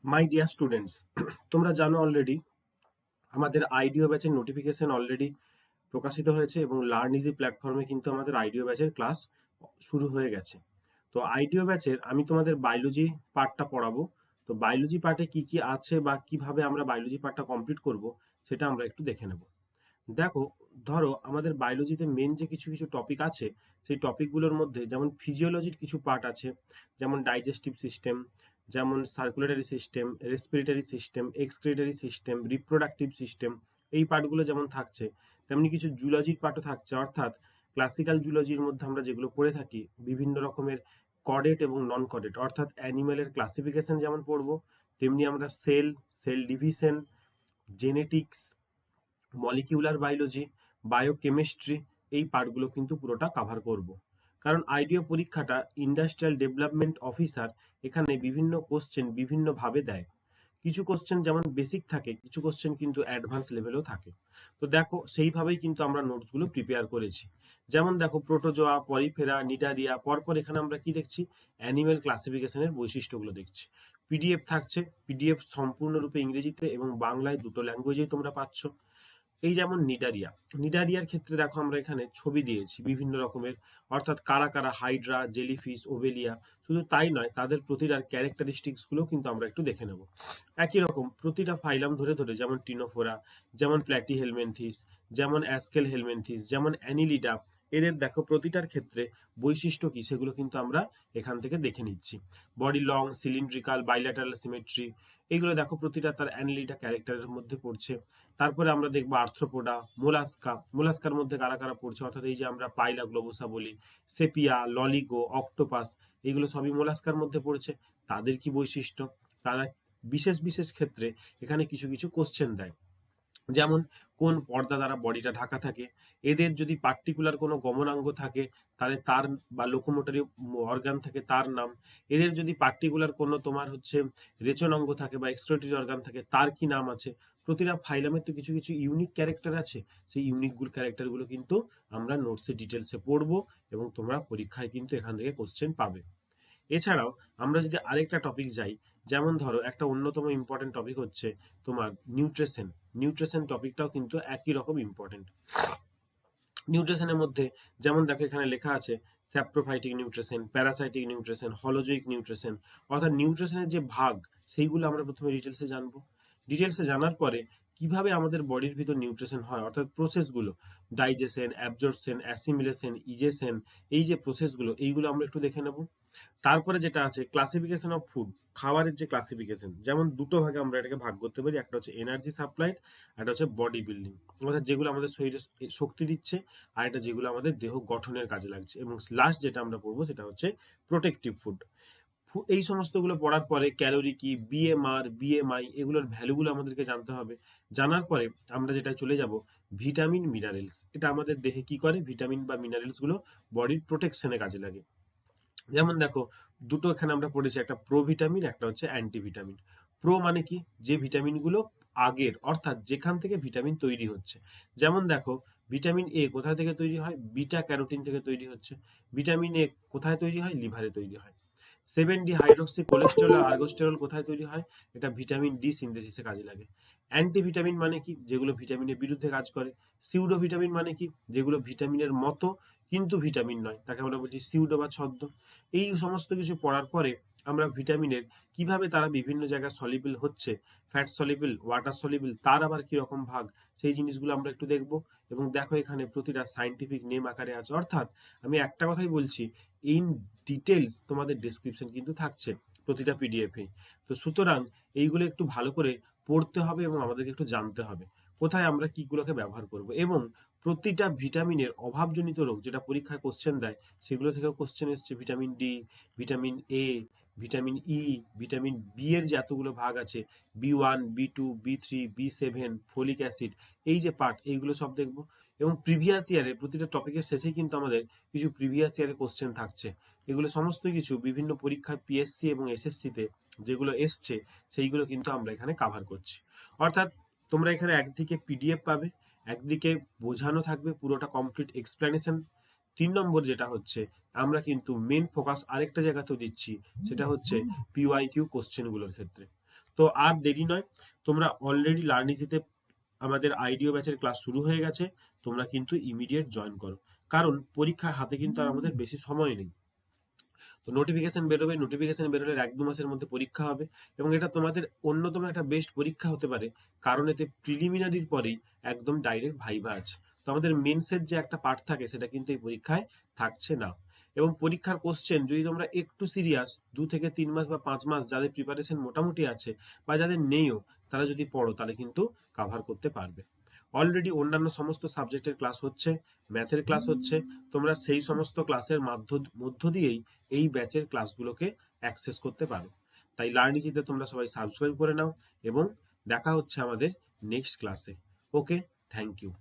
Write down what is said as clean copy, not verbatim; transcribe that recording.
My dear students, তোমরা জানো already আমাদের আইডিও ব্যাচের নোটিফিকেশন অলরেডি প্রকাশিত হয়েছে এবং লার্ন ইজি প্ল্যাটফর্মে কিন্তু আমাদের আইডিও ব্যাচের ক্লাস শুরু হয়ে গেছে। তো আইডিও ব্যাচের আমি তোমাদের বায়োলজি পার্টটা পড়াবো। তো বায়োলজি পার্টে কি কি আছে বা কিভাবে আমরা বায়োলজি পার্টটা কমপ্লিট করব সেটা আমরা একটু দেখে নেব। দেখো, ধরো আমাদের বায়োলজিতে মেন যে কিছু কিছু টপিক আছে, সেই টপিকগুলোর মধ্যে যেমন ফিজিওলজির কিছু পার্ট আছে, যেমন ডাইজেস্টিভ সিস্টেম, যেমন circulatory system, respiratory system, excretory system, reproductive system, এই পার্টগুলো যেমন থাকছে, তেমনি কিছু জুলজির পার্টও থাকছে। অর্থাৎ ক্লাসিক্যাল জুলজির মধ্যে আমরা যেগুলো পড়ে থাকি বিভিন্ন রকমের কডেট এবং নন কডেট, অর্থাৎ অ্যানিমেলের ক্লাসিফিকেশন যেমন পড়বো, তেমনি আমরা cell, cell division, genetics, molecular biology, biochemistry, এই পার্টগুলো কিন্তু পুরোটা কাভার করব। কারণ আইডিও পরীক্ষাটা ইন্ডাস্ট্রিয়াল ডেভেলপমেন্ট অফিসার এখানে বিভিন্ন কোশ্চেন বিভিন্নভাবে দেয়। কিছু কোশ্চেন যেমন বেসিক থাকে, কিছু কোশ্চেন কিন্তু অ্যাডভান্স লেভেলেও থাকে। তো দেখো, সেইভাবেই কিন্তু আমরা নোটসগুলো প্রিপেয়ার করেছি। যেমন দেখো, প্রোটোজোয়া, পরিফেরা, নিডারিয়া, পরপর এখানে আমরা কি দেখছি, অ্যানিমেল ক্লাসিফিকেশনের বৈশিষ্ট্যগুলো দেখছি। পিডিএফ থাকছে, পিডিএফ সম্পূর্ণরূপে ইংরেজিতে এবং বাংলায় দুটো ল্যাঙ্গুয়েজেই তোমরা পাচ্ছ। এই যেমন নিডারিয়া, নিডারিয়ার ক্ষেত্রে দেখো আমরা এখানে ছবি দিয়েছি বিভিন্ন রকমের, অর্থাৎ কারা কারা হাইড্রা, জেলিফিশ, ওবেলিয়া। শুধু তাই নয়, তাদের প্রতিটার ক্যারেক্টারিস্টিক্স গুলো কিন্তু আমরা একটু দেখে নেব। একই রকম প্রতিটা ফাইলাম ধরে ধরে, যেমন টিনোফোরা, যেমন প্ল্যাটি হেলমেন্থিস, যেমন অ্যাস্কেল হেলমেন্থিস, যেমন অ্যানিলিডা, এদের দেখো প্রতিটার ক্ষেত্রে বৈশিষ্ট্য কি সেগুলো কিন্তু আমরা এখান থেকে দেখে নিচ্ছি। Body long, cylindrical, bilateral symmetry, এগুলো দেখো প্রতিটা তার অ্যানিলিডা ক্যারেক্টারের মধ্যে পড়ছে। তারপরে আমরা দেখবো আর্থ্রোপোডা, মোলাস্কা, মোলাস্কার মধ্যে কারা কারা পড়ছে, অর্থাৎ এই যে আমরা পাইলা গ্লোবোসা বলি, সেপিয়া, ললিগো, অক্টোপাস, এগুলো সবই মোলাস্কার মধ্যে পড়ছে। তাদের কি বৈশিষ্ট্য, তারা বিশেষ বিশেষ ক্ষেত্রে এখানে কিছু কিছু কোশ্চেন দেয়। যেমন কোন পর্দা দ্বারা বডিটা ঢাকা থাকে, এদের যদি পার্টিকুলার কোনো গমনাঙ্গ থাকে তাহলে তার, বা লোকোমোটরি অর্গান থাকে তার নাম, এদের যদি পার্টিকুলার কোনো তোমার হচ্ছে রেচনাঙ্গ থাকে বা এক্সক্রিটরি অর্গান থাকে তার কি নাম আছে। প্রতিটা ফাইলামের তো কিছু কিছু ইউনিক ক্যারেক্টার আছে, সেই ইউনিক ক্যারেক্টারগুলো কিন্তু আমরা নোটসে ডিটেলসে পড়বো এবং তোমরা পরীক্ষায় কিন্তু এখান থেকে কোশ্চেন পাবে। এছাড়াও আমরা যদি আরেকটা টপিক যাই, যেমন ধরো একটা অন্যতম ইম্পর্টেন্ট টপিক হচ্ছে তোমার নিউট্রিশন। নিউট্রিশন টপিকটাও কিন্তু একই রকম ইম্পর্টেন্ট। নিউট্রিশনের মধ্যে যেমন দেখো এখানে লেখা আছে saprophytic nutrition, parasitic nutrition, holozoic nutrition, অর্থাৎ নিউট্রিশনের যে ভাগ সেইগুলো আমরা প্রথমে ডিটেলসে জানবো। ডিটেলসে জানার পরে কিভাবে আমাদের বডির ভিতর নিউট্রিশন হয়, অর্থাৎ প্রসেসগুলো, ডাইজেশন, অ্যাবজর্পশন, অ্যাসিমিলেশন, ইজেশন, এই যে প্রসেসগুলো এইগুলো আমরা একটু দেখে নেব। তারপরে যেটা আছে ক্লাসিফিকেশন অফ ফুড, খাবারের যে ক্লাসিফিকেশন, যেমন দুটো ভাগে আমরা এটাকে ভাগ করতে পারি, একটা হচ্ছে এনার্জি সাপ্লাই, একটা হচ্ছে বডি বিল্ডিং, অর্থাৎ যেগুলো আমাদের শরীরে শক্তি দিচ্ছে, আর এটা যেগুলো আমাদের দেহ গঠনের কাজে লাগছে, এবং লাস্ট যেটা আমরা পড়বো সেটা হচ্ছে প্রোটেক্টিভ ফুড। এই সমস্তগুলো পড়ার পরে ক্যালোরি কি, বিএমআর, বিএমআই, এগুলোর ভ্যালুগুলো আমাদেরকে জানতে হবে। জানার পরে আমরা যেটা চলে যাব ভিটামিন মিনারেলস, এটা আমাদের দেহে কি করে, ভিটামিন বা মিনারেলস গুলো বডির প্রোটেকশনে কাজে লাগে। যেমন দেখো, দুটো এখানে আমরা পড়েছি, একটা প্রো ভিটামিন, একটা হচ্ছে অ্যান্টি ভিটামিন। প্রো মানে কি, যে ভিটামিনগুলো আগের, অর্থাৎ যেখান থেকে ভিটামিন তৈরি হচ্ছে। যেমন দেখো, ভিটামিন এ কোথা থেকে তৈরি হয়, বিটা ক্যারোটিন থেকে তৈরি হচ্ছে। ভিটামিন এ কোথায় তৈরি হয়, লিভারে তৈরি হয়। 7 ডি হাইড্রক্সি কোলেস্টেরল আর আর্গোস্টেরল কোথায় তৈরি হয়, এটা ভিটামিন ডি সিনথেসিসে কাজে লাগে। অ্যান্টি ভিটামিন মানে কি, যেগুলো ভিটামিনের বিরুদ্ধে কাজ করে। সিউডো ভিটামিন মানে কি, যেগুলো ভিটামিনের মতো কিন্তু ভিটামিন নয়, তাকে আমরা বলছি সিউডো বা ছদ্ম। এই সমস্ত কিছু পড়ার পরে আমরা ভিটামিনের কিভাবে তারা বিভিন্ন জায়গায় সলিবল হচ্ছে, ফ্যাট সলিবল, ওয়াটার সলিবল, তার আবার কি রকম ভাগ, সেই জিনিসগুলো আমরা একটু দেখব। এবং দেখো এখানে প্রতিটা সাইন্টিফিক নেম আকারে আছে, অর্থাৎ আমি একটা কথাই বলছি, ইন ডিটেলস তোমাদের ডেসক্রিপশন কিন্তু থাকছে প্রতিটা পিডিএফে। তো সুতরাং এইগুলো একটু ভালো করে পড়তে হবে এবং আমাদেরকে একটু জানতে হবে কোথায় আমরা কিগুলোকে ব্যবহার করব। এবং প্রতিটা ভিটামিনের অভাবজনিত রোগ যেটা পরীক্ষায় কোশ্চেন দেয়, সেগুলো থেকেও কোশ্চেন এসছে। Vitamin D, vitamin A, vitamin E, vitamin B এর যে এতগুলো ভাগ আছে, বি1, বি2, বি3, বি7, ফলিক অ্যাসিড, এই যে পার্ট, এইগুলো সব দেখব। এবং প্রিভিয়াস ইয়ারে প্রতিটা টপিকের শেষেই কিন্তু আমাদের কিছু প্রিভিয়াস ইয়ারের কোশ্চেন থাকছে। এগুলো সমস্ত কিছু বিভিন্ন পরীক্ষায় পিএসসি এবং এসএসসিতে যেগুলো এসছে, সেইগুলো কিন্তু আমরা এখানে কাভার করছি। অর্থাৎ তোমরা এখানে একদিকে পিডিএফ পাবে, একদিকে বোঝানো থাকবে পুরোটা কমপ্লিট এক্সপ্লেনেশন। 3 নম্বর যেটা হচ্ছে, আমরা কিন্তু মেন ফোকাস আরেকটা জায়গাতেও দিচ্ছি, সেটা হচ্ছে পিওয়াইকিউ কোশ্চেন গুলোর ক্ষেত্রে। তো আর দেরি নয়, তোমরা অলরেডি লার্ন ইজিতে আমাদের আইডিও ব্যাচের ক্লাস শুরু হয়ে গেছে, তোমরা কিন্তু ইমিডিয়েট জয়েন করো, কারণ পরীক্ষার হাতে কিন্তু আর আমাদের বেশি সময় নেই। তো নোটিফিকেশন বেরোবে, নোটিফিকেশন বেরোলে 1-2 মাসের মধ্যে পরীক্ষা হবে, এবং এটা তোমাদের অন্যতম একটা বেস্ট পরীক্ষা হতে পারে, কারণ এতে প্রিলিমিনারির পরেই একদম ডাইরেক্ট ভাইভা আছে। তো আমাদের মেন্সের যে একটা পার্ট থাকে সেটা কিন্তু এই পরীক্ষায় থাকছে না। এবং পরীক্ষার কোশ্চেন যদি তোমরা একটু সিরিয়াস 2 থেকে 3 মাস বা 5 মাস যাদের প্রিপারেশন মোটামুটি আছে বা যাদের নেইও, তারা যদি পড়ো তাহলে কিন্তু কাভার করতে পারবে। অলরেডি অন্যান্য সমস্ত সাবজেক্টের ক্লাস হচ্ছে, ম্যাথের ক্লাস হচ্ছে, তোমরা সেই সমস্ত ক্লাসের মধ্য দিয়েই এই ব্যাচের ক্লাসগুলোকে অ্যাক্সেস করতে পারো। তাই লার্ন ইজিতে তোমরা সবাই সাবস্ক্রাইব করে নাও, এবং দেখা হচ্ছে আমাদের নেক্সট ক্লাসে। ওকে, থ্যাংক ইউ।